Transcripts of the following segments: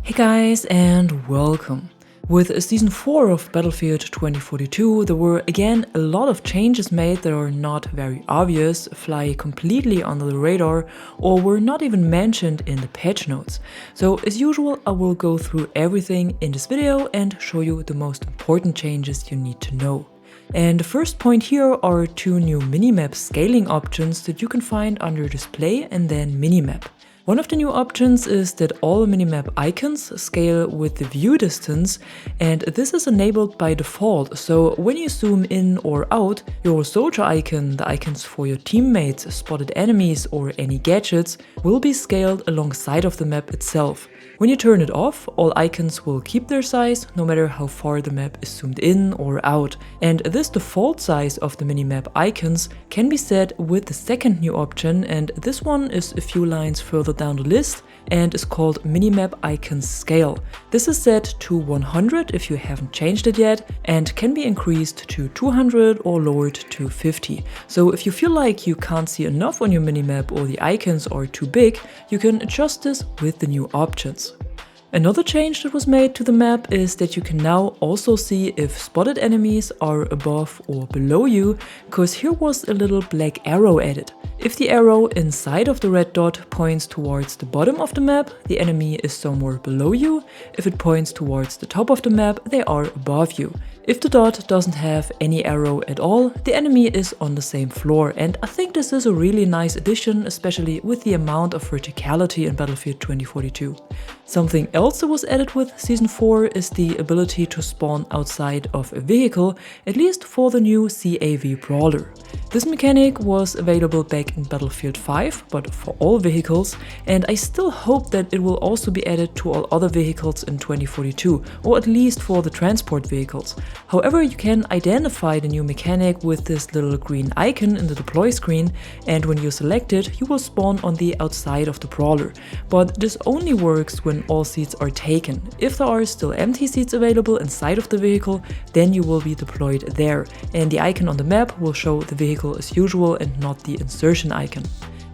Hey guys, and welcome. With Season 4 of Battlefield 2042, there were again a lot of changes made that are not very obvious, fly completely under the radar, or were not even mentioned in the patch notes. So as usual, I will go through everything in this video and show you the most important changes you need to know. And the first point here are two new minimap scaling options that you can find under Display and then Minimap. One of the new options is that all minimap icons scale with the view distance, and this is enabled by default, so when you zoom in or out, your soldier icon, the icons for your teammates, spotted enemies or any gadgets will be scaled alongside of the map itself. When you turn it off, all icons will keep their size no matter how far the map is zoomed in or out, and this default size of the minimap icons can be set with the second new option, and this one is a few lines further down the list and is called Minimap Icons Scale. This is set to 100 if you haven't changed it yet and can be increased to 200 or lowered to 50. So if you feel like you can't see enough on your minimap or the icons are too big, you can adjust this with the new options. Another change that was made to the map is that you can now also see if spotted enemies are above or below you, because here was a little black arrow added. If the arrow inside of the red dot points towards the bottom of the map, the enemy is somewhere below you. If it points towards the top of the map, they are above you. If the dot doesn't have any arrow at all, the enemy is on the same floor, and I think this is a really nice addition, especially with the amount of verticality in Battlefield 2042. Something else that was added with Season 4 is the ability to spawn outside of a vehicle, at least for the new CAV Brawler. This mechanic was available back in Battlefield 5, but for all vehicles, and I still hope that it will also be added to all other vehicles in 2042, or at least for the transport vehicles. However, you can identify the new mechanic with this little green icon in the deploy screen, and when you select it, you will spawn on the outside of the Brawler. But this only works when all seats are taken. If there are still empty seats available inside of the vehicle, then you will be deployed there, and the icon on the map will show the vehicle as usual and not the insertion icon.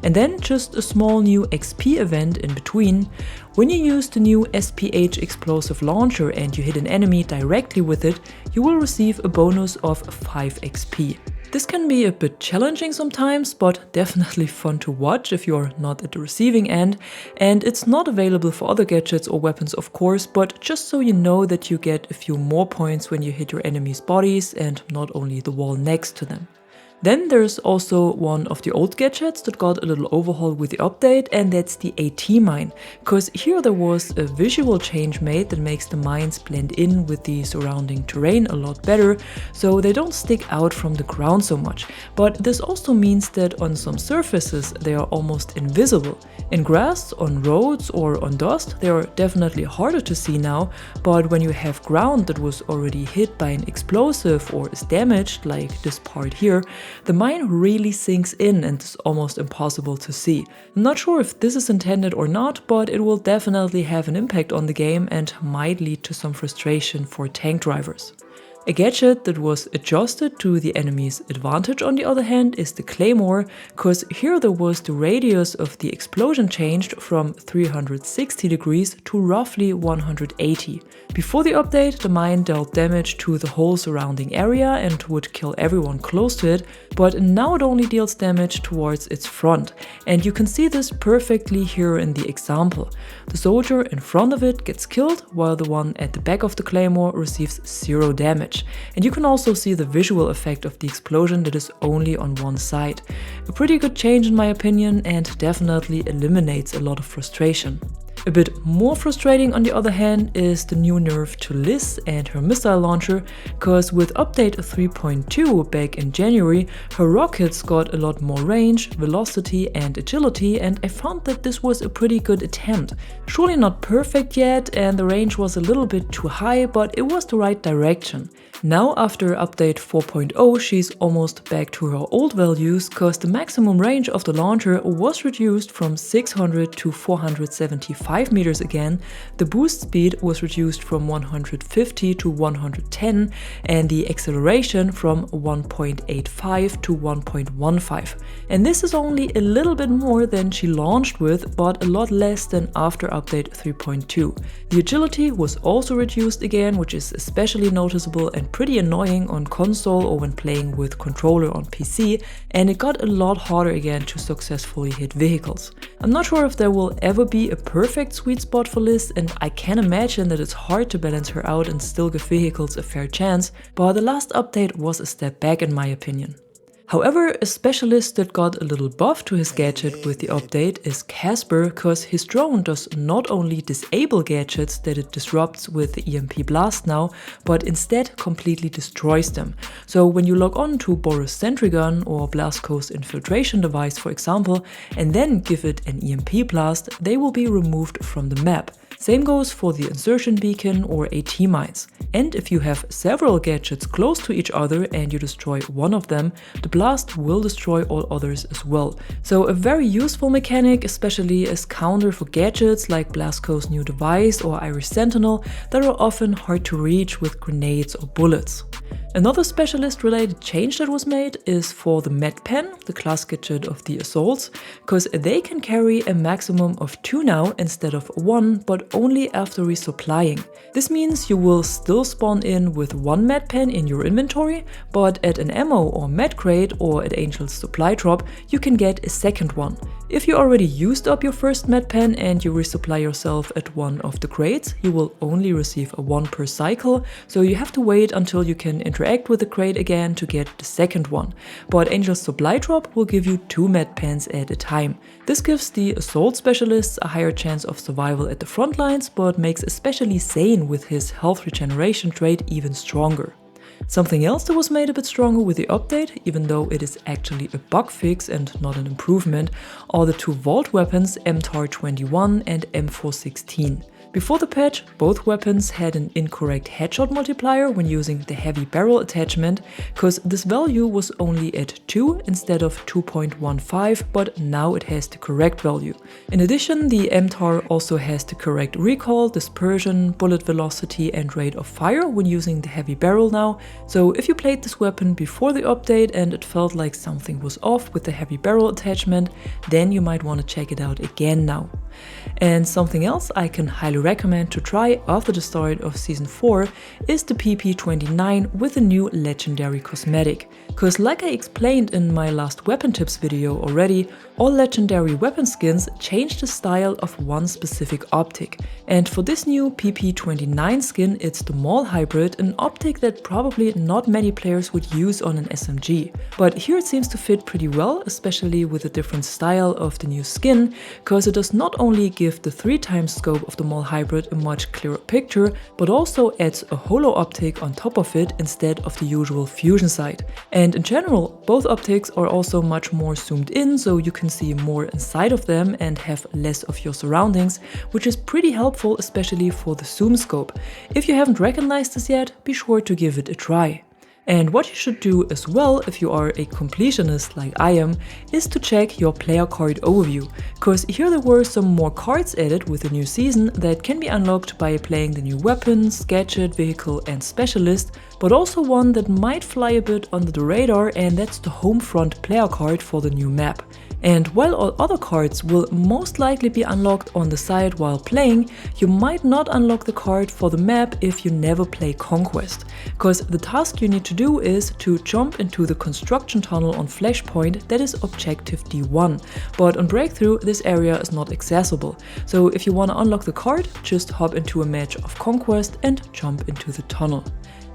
And then just a small new XP event in between. When you use the new SPH Explosive Launcher and you hit an enemy directly with it, you will receive a bonus of 5 XP. This can be a bit challenging sometimes, but definitely fun to watch if you're not at the receiving end. And it's not available for other gadgets or weapons, of course, but just so you know that you get a few more points when you hit your enemies' bodies and not only the wall next to them. Then there's also one of the old gadgets that got a little overhaul with the update, and that's the AT mine. Because here there was a visual change made that makes the mines blend in with the surrounding terrain a lot better, so they don't stick out from the ground so much. But this also means that on some surfaces they are almost invisible. In grass, on roads or on dust they are definitely harder to see now, but when you have ground that was already hit by an explosive or is damaged, like this part here, the mine really sinks in and is almost impossible to see. I'm not sure if this is intended or not, but it will definitely have an impact on the game and might lead to some frustration for tank drivers. A gadget that was adjusted to the enemy's advantage, on the other hand, is the Claymore, because here there was the radius of the explosion changed from 360 degrees to roughly 180. Before the update, the mine dealt damage to the whole surrounding area and would kill everyone close to it, but now it only deals damage towards its front, and you can see this perfectly here in the example. The soldier in front of it gets killed, while the one at the back of the Claymore receives 0 damage. And you can also see the visual effect of the explosion that is only on one side. A pretty good change in my opinion, and definitely eliminates a lot of frustration. A bit more frustrating, on the other hand, is the new nerf to Liz and her missile launcher, cause with update 3.2 back in January, her rockets got a lot more range, velocity and agility, and I found that this was a pretty good attempt. Surely not perfect yet, and the range was a little bit too high, but it was the right direction. Now after update 4.0 she's almost back to her old values, cause the maximum range of the launcher was reduced from 600 to 475 5 meters again, the boost speed was reduced from 150 to 110 and the acceleration from 1.85 to 1.15. And this is only a little bit more than she launched with, but a lot less than after update 3.2. The agility was also reduced again, which is especially noticeable and pretty annoying on console or when playing with controller on PC, and it got a lot harder again to successfully hit vehicles. I'm not sure if there will ever be a perfect sweet spot for Liz, and I can imagine that it's hard to balance her out and still give vehicles a fair chance, but the last update was a step back in my opinion. However, a specialist that got a little buff to his gadget with the update is Casper, cause his drone does not only disable gadgets that it disrupts with the EMP blast now, but instead completely destroys them. So when you log on to Boris Sentry Gun or Blasco's infiltration device for example, and then give it an EMP blast, they will be removed from the map. Same goes for the insertion beacon or AT mines. And if you have several gadgets close to each other and you destroy one of them, the blast will destroy all others as well. So a very useful mechanic, especially as counter for gadgets like Blasco's new device or Iris Sentinel that are often hard to reach with grenades or bullets. Another specialist related change that was made is for the med pen, the class gadget of the assaults, because they can carry a maximum of 2 now instead of 1, but only after resupplying. This means you will still spawn in with 1 med pen in your inventory, but at an ammo or med crate or at Angel's supply drop you can get a second one. If you already used up your first med pen and you resupply yourself at one of the crates, you will only receive a 1 per cycle, so you have to wait until you can interact with the crate again to get the second one. But Angel's supply drop will give you 2 med pens at a time. This gives the assault specialists a higher chance of survival at the front lines, but makes especially Zane with his health regeneration trait even stronger. Something else that was made a bit stronger with the update, even though it is actually a bug fix and not an improvement, are the 2 vault weapons MTAR 21 and M416. Before the patch, both weapons had an incorrect headshot multiplier when using the heavy barrel attachment, cause this value was only at 2 instead of 2.15, but now it has the correct value. In addition, the MTAR also has the correct recoil, dispersion, bullet velocity and rate of fire when using the heavy barrel now, so if you played this weapon before the update and it felt like something was off with the heavy barrel attachment, then you might want to check it out again now. And something else I can highly recommend to try after the start of Season 4 is the PP29 with a new legendary cosmetic. Cause like I explained in my last weapon tips video already, all legendary weapon skins change the style of one specific optic. And for this new PP29 skin, it's the Mall Hybrid, an optic that probably not many players would use on an SMG. But here it seems to fit pretty well, especially with the different style of the new skin, cause it does not only give the 3x scope of the Mall Hybrid a much clearer picture, but also adds a holo optic on top of it instead of the usual fusion sight. And in general, both optics are also much more zoomed in, so you can see more inside of them and have less of your surroundings, which is pretty helpful especially for the zoom scope. If you haven't recognized this yet, be sure to give it a try. And what you should do as well if you are a completionist like I am, is to check your player card overview, cause here there were some more cards added with the new season that can be unlocked by playing the new weapons, gadget, vehicle and specialist, but also one that might fly a bit under the radar, and that's the home front player card for the new map. And while all other cards will most likely be unlocked on the side while playing, you might not unlock the card for the map if you never play Conquest. Cause the task you need to do is to jump into the construction tunnel on Flashpoint that is objective D1, but on Breakthrough this area is not accessible. So if you want to unlock the card, just hop into a match of Conquest and jump into the tunnel.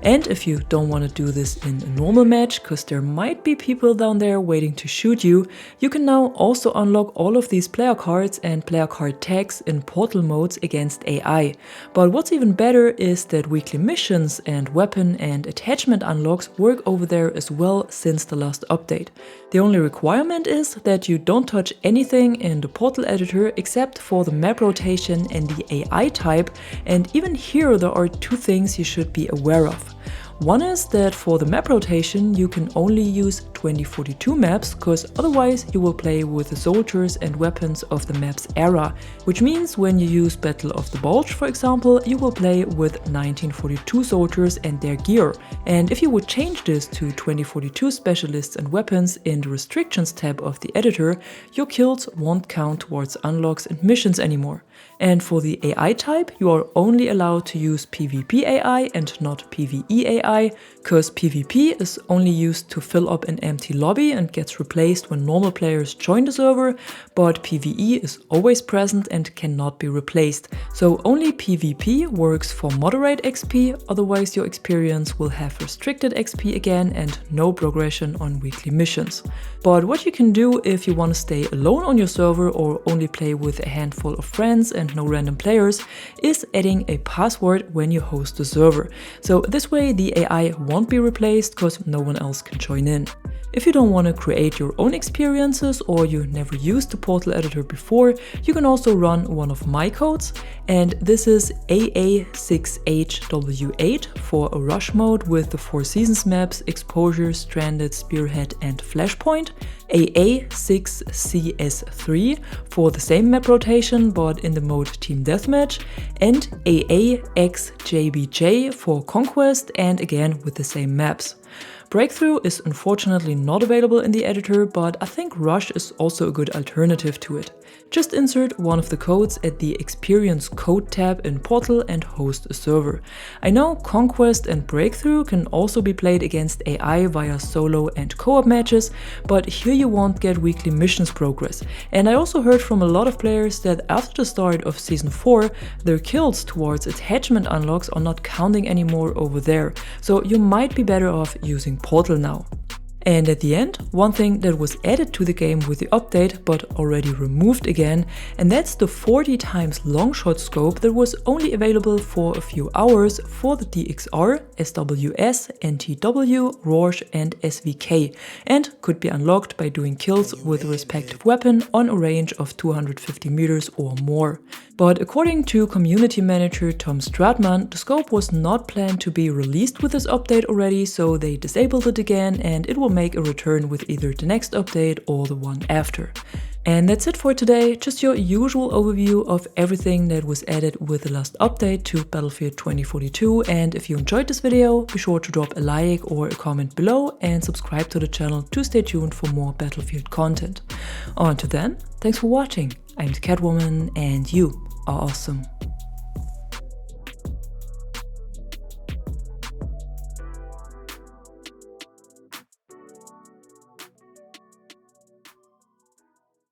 And if you don't want to do this in a normal match, cause there might be people down there waiting to shoot you, you can now also unlock all of these player cards and player card tags in portal modes against AI. But what's even better is that weekly missions and weapon and attachment unlocks work over there as well since the last update. The only requirement is that you don't touch anything in the portal editor except for the map rotation and the AI type, and even here there are 2 things you should be aware of. One is that for the map rotation you can only use 2042 maps, because otherwise you will play with the soldiers and weapons of the map's era, which means when you use Battle of the Bulge for example, you will play with 1942 soldiers and their gear. And if you would change this to 2042 specialists and weapons in the restrictions tab of the editor, your kills won't count towards unlocks and missions anymore. And for the AI type, you are only allowed to use PvP AI and not PvE AI, because PvP is only used to fill up an empty lobby and gets replaced when normal players join the server, but PvE is always present and cannot be replaced. So only PvP works for moderate XP, otherwise your experience will have restricted XP again and no progression on weekly missions. But what you can do if you want to stay alone on your server or only play with a handful of friends and no random players is adding a password when you host the server. So this way the AI won't be replaced because no one else can join in. If you don't want to create your own experiences or you never used the portal editor before, you can also run one of my codes, and this is AA6HW8 for a rush mode with the 4 seasons maps Exposure, Stranded, Spearhead and Flashpoint, AA6CS3 for the same map rotation but in the mode Team Deathmatch, and AAXJBJ for Conquest and again with the same maps. Breakthrough is unfortunately not available in the editor, but I think Rush is also a good alternative to it. Just insert one of the codes at the Experience Code tab in Portal and host a server. I know Conquest and Breakthrough can also be played against AI via solo and co-op matches, but here you won't get weekly missions progress. And I also heard from a lot of players that after the start of Season 4, their kills towards attachment unlocks are not counting anymore over there, so you might be better off using Portal now. And at the end, one thing that was added to the game with the update but already removed again, and that's the 40x Longshot Scope that was only available for a few hours for the DXR, SWS, NTW, Rorsch and SVK, and could be unlocked by doing kills with the respective weapon on a range of 250 meters or more. But according to community manager Tom Stratman, the scope was not planned to be released with this update already, so they disabled it again and it will make a return with either the next update or the one after. And that's it for today, just your usual overview of everything that was added with the last update to Battlefield 2042, and if you enjoyed this video, be sure to drop a like or a comment below and subscribe to the channel to stay tuned for more Battlefield content. Until then, thanks for watching, I'm the Catwoman and you are awesome.